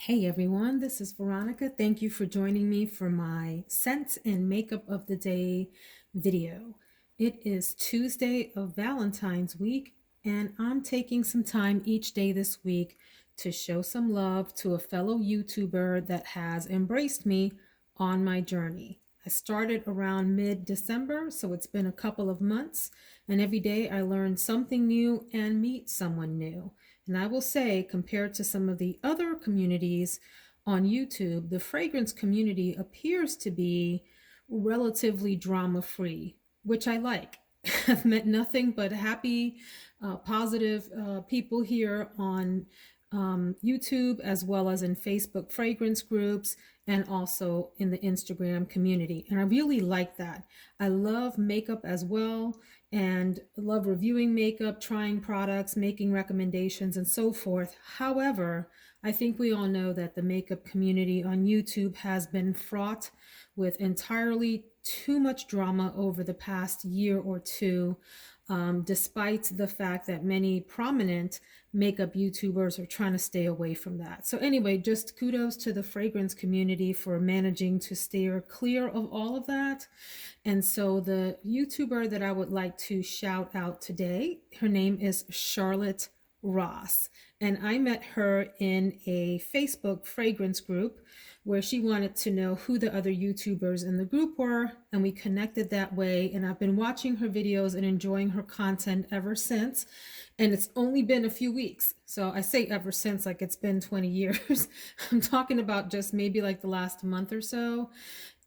Hey everyone, this is Veronica. Thank you for joining me for my scent and makeup of the day video. It is Tuesday of Valentine's week, and I'm taking some time each day this week to show some love to a fellow YouTuber that has embraced me on my journey. I started around mid-December, so it's been a couple of months, and every day I learn something new and meet someone new. And I will say, compared to some of the other communities on YouTube, the fragrance community appears to be relatively drama-free, which I like. I've met nothing but happy, positive people here on YouTube, as well as in Facebook fragrance groups and also in the Instagram community. And I really like that. I love makeup as well and love reviewing makeup, trying products, making recommendations, and so forth. However, I think we all know that the makeup community on YouTube has been fraught with entirely too much drama over the past year or two, despite the fact that many prominent makeup YouTubers are trying to stay away from that. So anyway, just kudos to the fragrance community for managing to steer clear of all of that. And so the YouTuber that I would like to shout out today, her name is Charlotte Ross. And I met her in a Facebook fragrance group where she wanted to know who the other YouTubers in the group were, and we connected that way. And I've been watching her videos and enjoying her content ever since. And it's only been a few weeks. So I say ever since, like it's been 20 years. I'm talking about just maybe like the last month or so.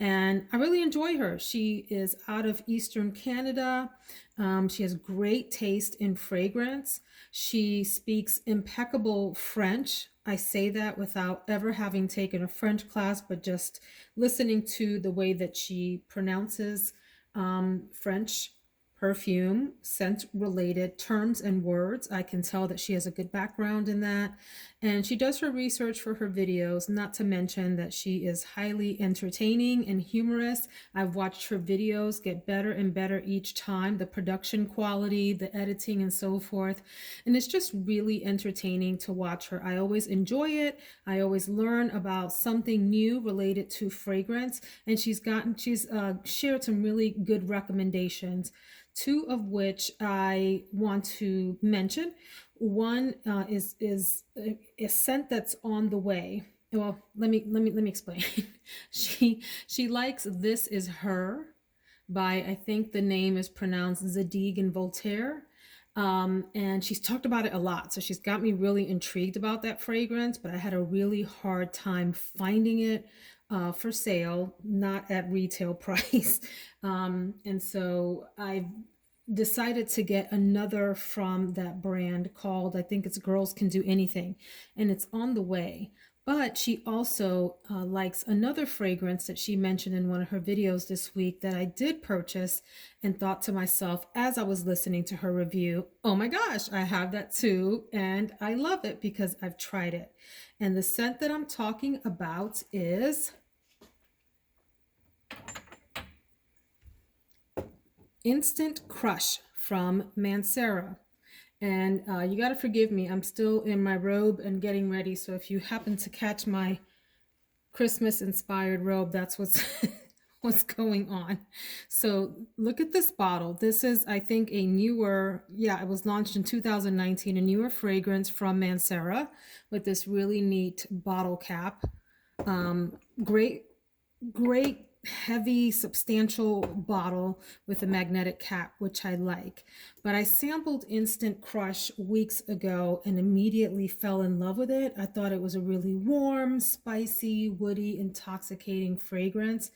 And I really enjoy her. She is out of Eastern Canada. She has great taste in fragrance. She speaks impeccable French. I say that without ever having taken a French class, but just listening to the way that she pronounces French perfume, scent related terms and words. I can tell that she has a good background in that. And she does her research for her videos, not to mention that she is highly entertaining and humorous. I've watched her videos get better and better each time, the production quality, the editing, and so forth. And it's just really entertaining to watch her. I always enjoy it. I always learn about something new related to fragrance. And she's shared some really good recommendations, two of which I want to mention. One is a scent that's on the way. Well, let me explain. She likes "This Is Her" by, I think the name is pronounced Zadig and Voltaire. And she's talked about it a lot. So she's got me really intrigued about that fragrance, but I had a really hard time finding it for sale, not at retail price. And so I decided to get another from that brand called, I think it's Girls Can Do Anything, and it's on the way. But she also likes another fragrance that she mentioned in one of her videos this week that I did purchase, and thought to myself as I was listening to her review, oh my gosh, I have that too, and I love it because I've tried it. And the scent that I'm talking about is Instant Crush from Mancera. And you got to forgive me, I'm still in my robe and getting ready. So if you happen to catch my Christmas inspired robe, that's what's what's going on. So look at this bottle. This is, I think, a newer, yeah, it was launched in 2019, a newer fragrance from Mancera with this really neat bottle cap. Great, great heavy substantial bottle with a magnetic cap, which I like. But I sampled Instant Crush weeks ago and immediately fell in love with it. I thought it was a really warm, spicy, woody, intoxicating fragrance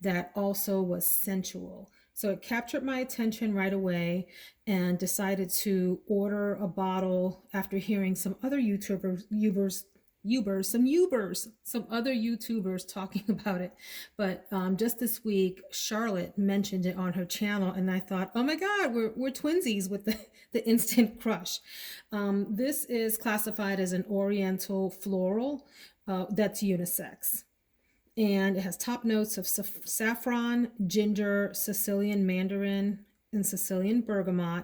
that also was sensual. So it captured my attention right away, and decided to order a bottle after hearing some other some other YouTubers talking about it. But just this week, Charlotte mentioned it on her channel, and I thought, oh my God, we're twinsies with the Instant Crush. This is classified as an Oriental floral that's unisex. And it has top notes of saffron, ginger, Sicilian mandarin, and Sicilian bergamot,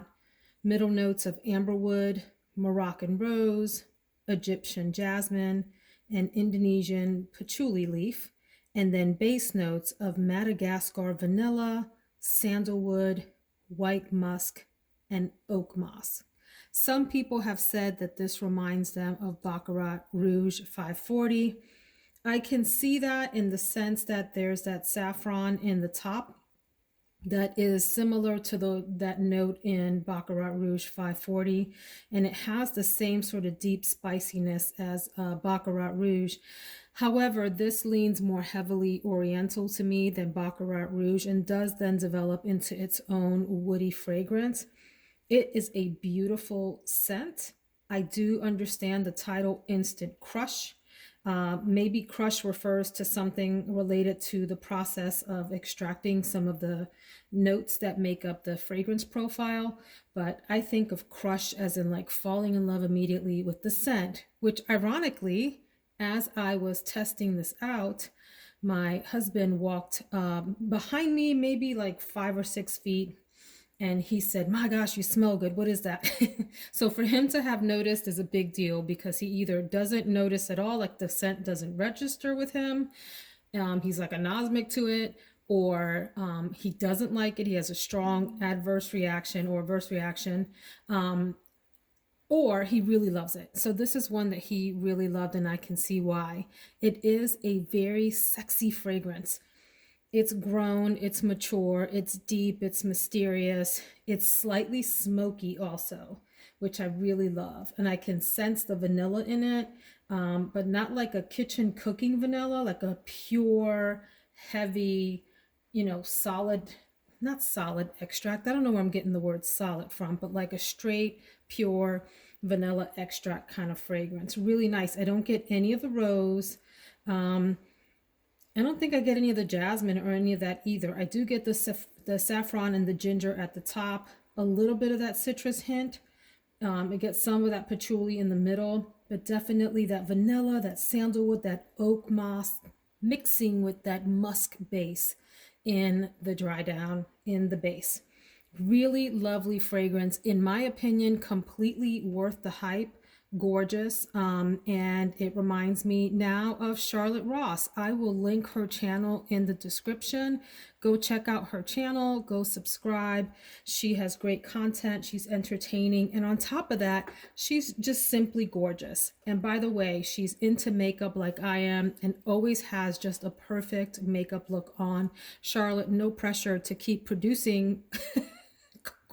middle notes of amberwood, Moroccan rose, Egyptian jasmine, and Indonesian patchouli leaf, and then base notes of Madagascar vanilla, sandalwood, white musk, and oak moss. Some people have said that this reminds them of Baccarat Rouge 540. I can see that in the sense that there's that saffron in the top that is similar to that note in Baccarat Rouge 540, and it has the same sort of deep spiciness as Baccarat Rouge. However, this leans more heavily oriental to me than Baccarat Rouge and does then develop into its own woody fragrance. It is a beautiful scent. I do understand the title Instant Crush. Maybe crush refers to something related to the process of extracting some of the notes that make up the fragrance profile, but I think of crush as in like falling in love immediately with the scent, which ironically, as I was testing this out, my husband walked behind me maybe like 5 or 6 feet, and he said, "My gosh, you smell good. What is that?" So for him to have noticed is a big deal because he either doesn't notice at all, like the scent doesn't register with him. He's like anosmic to it, or he doesn't like it. He has a strong adverse reaction or averse reaction, or he really loves it. So this is one that he really loved, and I can see why. It is a very sexy fragrance. It's grown, it's mature, it's deep, it's mysterious, it's slightly smoky also, which I really love. And I can sense the vanilla in it, but not like a kitchen cooking vanilla, like a pure, heavy, solid, not solid extract. I don't know where I'm getting the word solid from, but like a straight, pure vanilla extract kind of fragrance. Really nice. I don't get any of the rose. I don't think I get any of the jasmine or any of that either. I do get the saffron and the ginger at the top, a little bit of that citrus hint. I get some of that patchouli in the middle, but definitely that vanilla, that sandalwood, that oak moss mixing with that musk base in the dry down in the base. Really lovely fragrance. In my opinion, completely worth the hype. Gorgeous. And it reminds me now of Charlotte Ross. I will link her channel in the description. Go check out her channel. Go subscribe. She has great content. She's entertaining. And on top of that, she's just simply gorgeous. And by the way, she's into makeup like I am and always has just a perfect makeup look on. Charlotte, no pressure to keep producing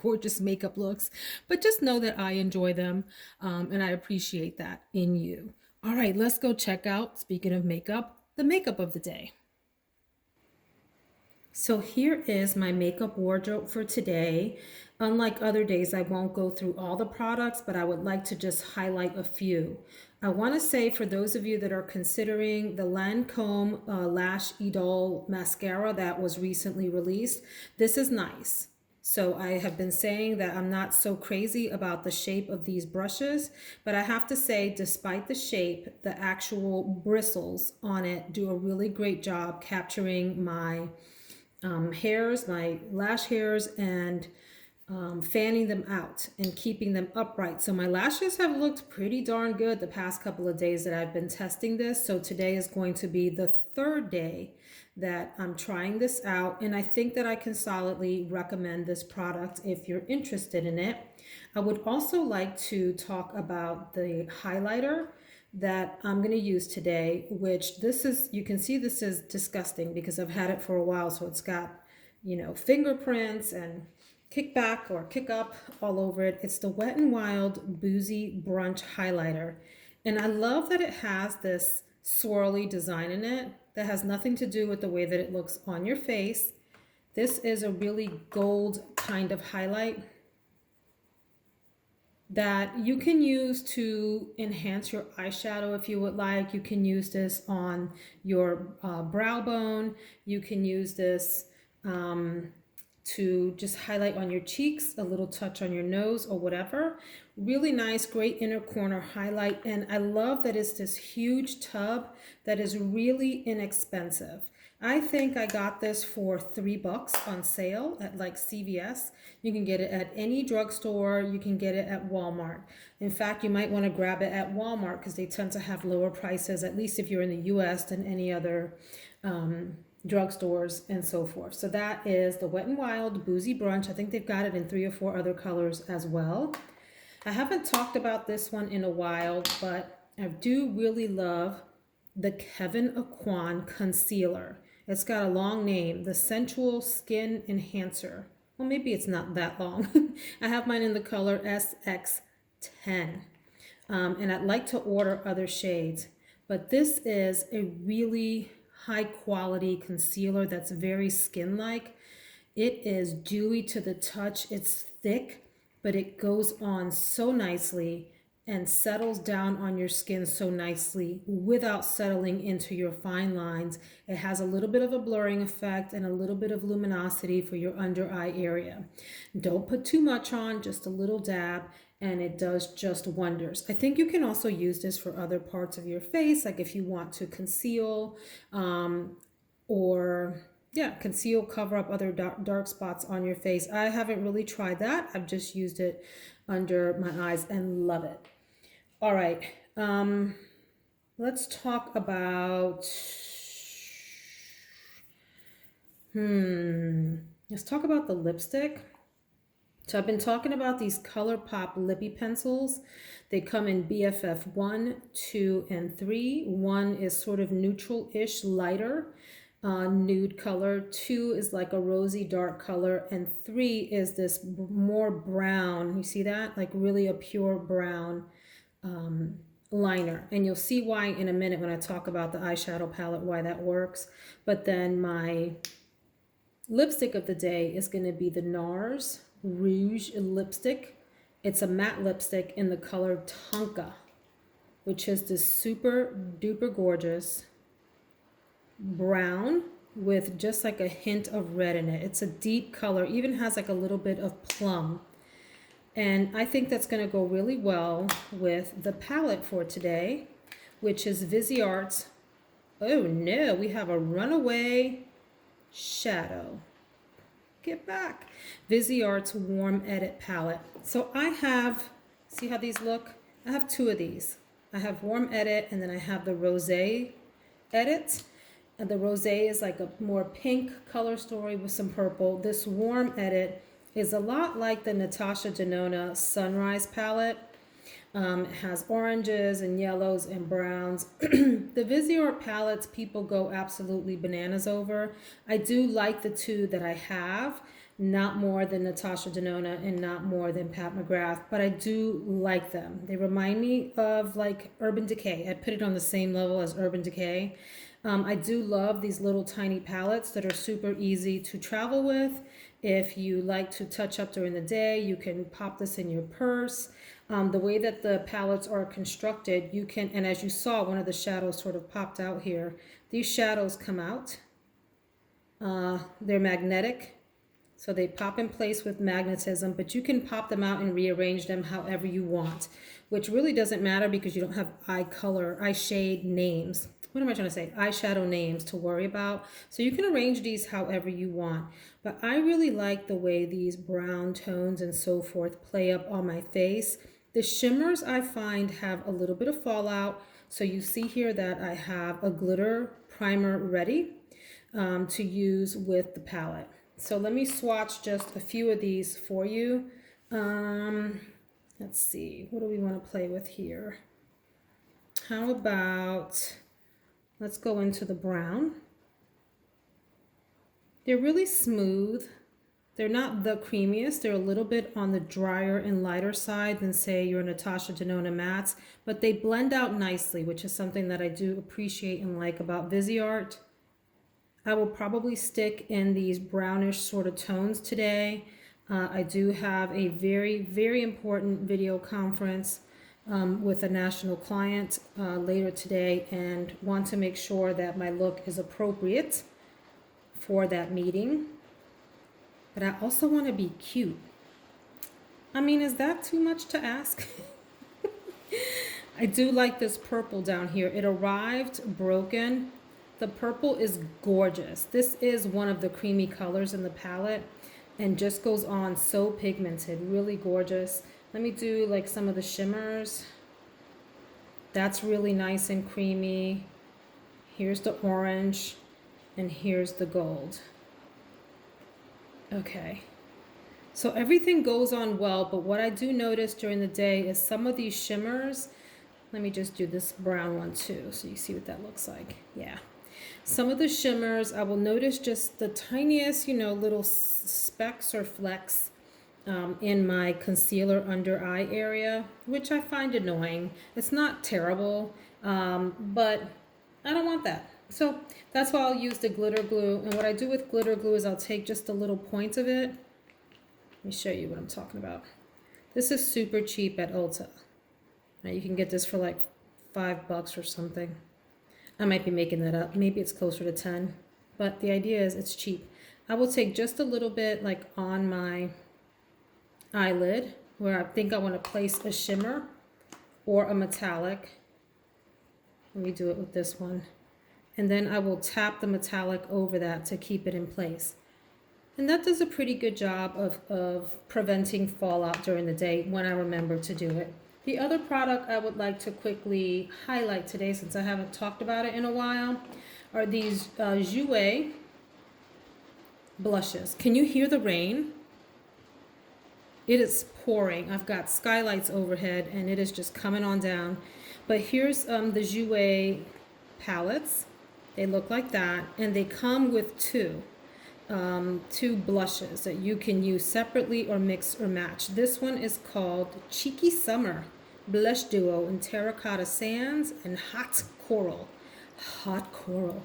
gorgeous makeup looks, but just know that I enjoy them, and I appreciate that in you. All right, let's go check out, speaking of makeup, the makeup of the day. So here is my makeup wardrobe for today. Unlike other days, I won't go through all the products, but I would like to just highlight a few. I want to say for those of you that are considering the Lancome Lash Idole mascara that was recently released, this is nice. So I have been saying that I'm not so crazy about the shape of these brushes, but I have to say, despite the shape, the actual bristles on it do a really great job capturing my hairs, my lash hairs, and fanning them out and keeping them upright. So my lashes have looked pretty darn good the past couple of days that I've been testing this. So today is going to be the third day that I'm trying this out, and I think that I can solidly recommend this product if you're interested in it. I would also like to talk about the highlighter that I'm going to use today, which this is, you can see this is disgusting because I've had it for a while, so it's got, fingerprints and kick back or kick up all over it. It's the Wet n Wild Boozy Brunch Highlighter, and I love that it has this swirly design in it that has nothing to do with the way that it looks on your face. This is a really gold kind of highlight that you can use to enhance your eyeshadow if you would like. You can use this on your brow bone. You can use this to just highlight on your cheeks, a little touch on your nose or whatever. Really nice, great inner corner highlight. And I love that it's this huge tub that is really inexpensive. I think I got this for $3 on sale at like CVS. You can get it at any drugstore. You can get it at Walmart. In fact, you might want to grab it at Walmart because they tend to have lower prices, at least if you're in the US, than any other drugstores and so forth. So that is the Wet n Wild Boozy Brunch. I think they've got it in 3 or 4 other colors as well. I haven't talked about this one in a while, but I do really love the Kevin Aquan Concealer. It's got a long name, the Sensual Skin Enhancer. Well, maybe it's not that long. I have mine in the color SX10. And I'd like to order other shades. But this is a really high quality concealer that's very skin-like. It is dewy to the touch. It's thick, but it goes on so nicely and settles down on your skin so nicely without settling into your fine lines. It has a little bit of a blurring effect and a little bit of luminosity for your under eye area. Don't put too much on, just a little dab, and it does just wonders. I think you can also use this for other parts of your face, like if you want to conceal conceal, cover up other dark spots on your face. I haven't really tried that. I've just used it under my eyes and love it. All right, let's talk about, let's talk about the lipstick. So I've been talking about these ColourPop lippy pencils. They come in BFF 1, 2, and 3. 1 is sort of neutral-ish, lighter nude color. 2 is like a rosy dark color, and 3 is this more brown. You see that? Like really a pure brown liner, and you'll see why in a minute when I talk about the eyeshadow palette, why that works. But then my lipstick of the day is going to be the NARS Rouge lipstick. It's a matte lipstick in the color Tonka, which is this super duper gorgeous brown with just like a hint of red in it. It's a deep color, even has like a little bit of plum. And I think that's going to go really well with the palette for today, which is Viseart's, oh no, we have a runaway shadow. Get back. Viseart's Warm Edit palette. So I have, see how these look? I have 2 of these. I have Warm Edit, and then I have the Rosé Edit. And the Rosé is like a more pink color story with some purple. This Warm Edit is a lot like the Natasha Denona Sunrise palette. It has oranges and yellows and browns. The Viseart palettes people go absolutely bananas over. I do like the 2 that I have, not more than Natasha Denona and not more than Pat McGrath, but I do like them. They remind me of like Urban Decay. I put it on the same level as Urban Decay. I do love these little tiny palettes that are super easy to travel with. If you like to touch up during the day, you can pop this in your purse. The way that the palettes are constructed, you can, and as you saw, one of the shadows sort of popped out here. These shadows come out. They're magnetic, so they pop in place with magnetism, but you can pop them out and rearrange them however you want, which really doesn't matter because you don't have eye shade names. What am I trying to say? Eyeshadow names to worry about. So you can arrange these however you want. But I really like the way these brown tones and so forth play up on my face. The shimmers I find have a little bit of fallout. So you see here that I have a glitter primer ready to use with the palette. So let me swatch just a few of these for you. Let's see, what do we want to play with here? How about, let's go into the brown. They're really smooth. They're not the creamiest. They're a little bit on the drier and lighter side than, say, your Natasha Denona mattes, but they blend out nicely, which is something that I do appreciate and like about Viseart. I will probably stick in these brownish sort of tones today. I do have a very, very important video conference with a national client later today and want to make sure that my look is appropriate for that meeting. But I also want to be cute. I mean, is that too much to ask? I do like this purple down here. It arrived broken, The purple is gorgeous. This is one of the creamy colors in the palette and just goes on so pigmented, really gorgeous. Let me do like some of the shimmers. That's really nice and creamy. Here's the orange and here's the gold. Okay. So everything goes on well, but what I do notice during the day is some of these shimmers, let me just do this brown one too, so you see what that looks like. Yeah. Some of the shimmers, I will notice just the tiniest, little specks or flecks in my concealer under eye area, which I find annoying. It's not terrible, but I don't want that. So that's why I'll use the glitter glue. And what I do with glitter glue is I'll take just a little point of it. Let me show you what I'm talking about. This is super cheap at Ulta. Now you can get this for like $5 or something. I might be making that up. Maybe it's closer to 10. But the idea is it's cheap. I will take just a little bit like on my eyelid where I think I want to place a shimmer or a metallic. Let me do it with this one. And then I will tap the metallic over that to keep it in place. And that does a pretty good job of preventing fallout during the day when I remember to do it. The other product I would like to quickly highlight today, since I haven't talked about it in a while, are these JOUER blushes. Can you hear the rain? It is pouring. I've got skylights overhead and it is just coming on down. But here's the JOUER palettes. They look like that, and they come with two blushes that you can use separately or mix or match. This one is called Cheeky Summer Blush Duo in Terracotta Sands and Hot Coral. Hot Coral.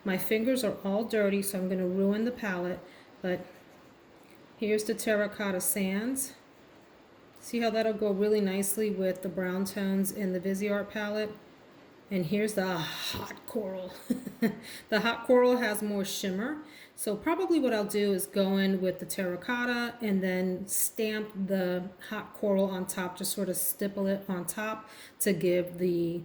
My fingers are all dirty, so I'm going to ruin the palette, but here's the Terracotta Sands. See how that'll go really nicely with the brown tones in the Viseart palette? And here's the Hot Coral. The Hot Coral has more shimmer. So probably what I'll do is go in with the terracotta and then stamp the Hot Coral on top, just sort of stipple it on top to give the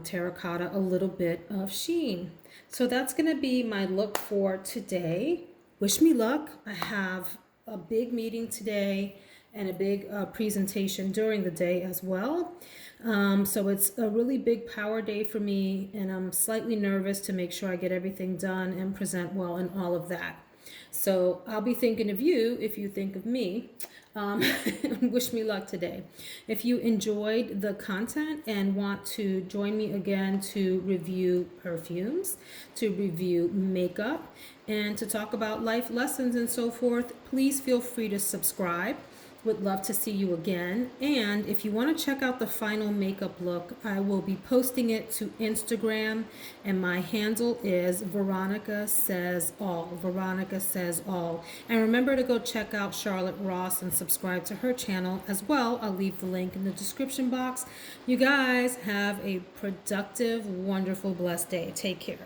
terracotta a little bit of sheen. So that's going to be my look for today. Wish me luck. I have a big meeting today and a big presentation during the day as well. So it's a really big power day for me, and I'm slightly nervous to make sure I get everything done and present well and all of that. So I'll be thinking of you if you think of me. Wish me luck today. If you enjoyed the content and want to join me again to review perfumes, to review makeup, and to talk about life lessons and so forth, please feel free to subscribe. Would love to see you again. And if you want to check out the final makeup look, I will be posting it to Instagram, and my handle is Veronica Says All. Veronica Says All. And remember to go check out Charlotte Ross and subscribe to her channel as well. I'll leave the link in the description box. You guys have a productive, wonderful, blessed day. Take care.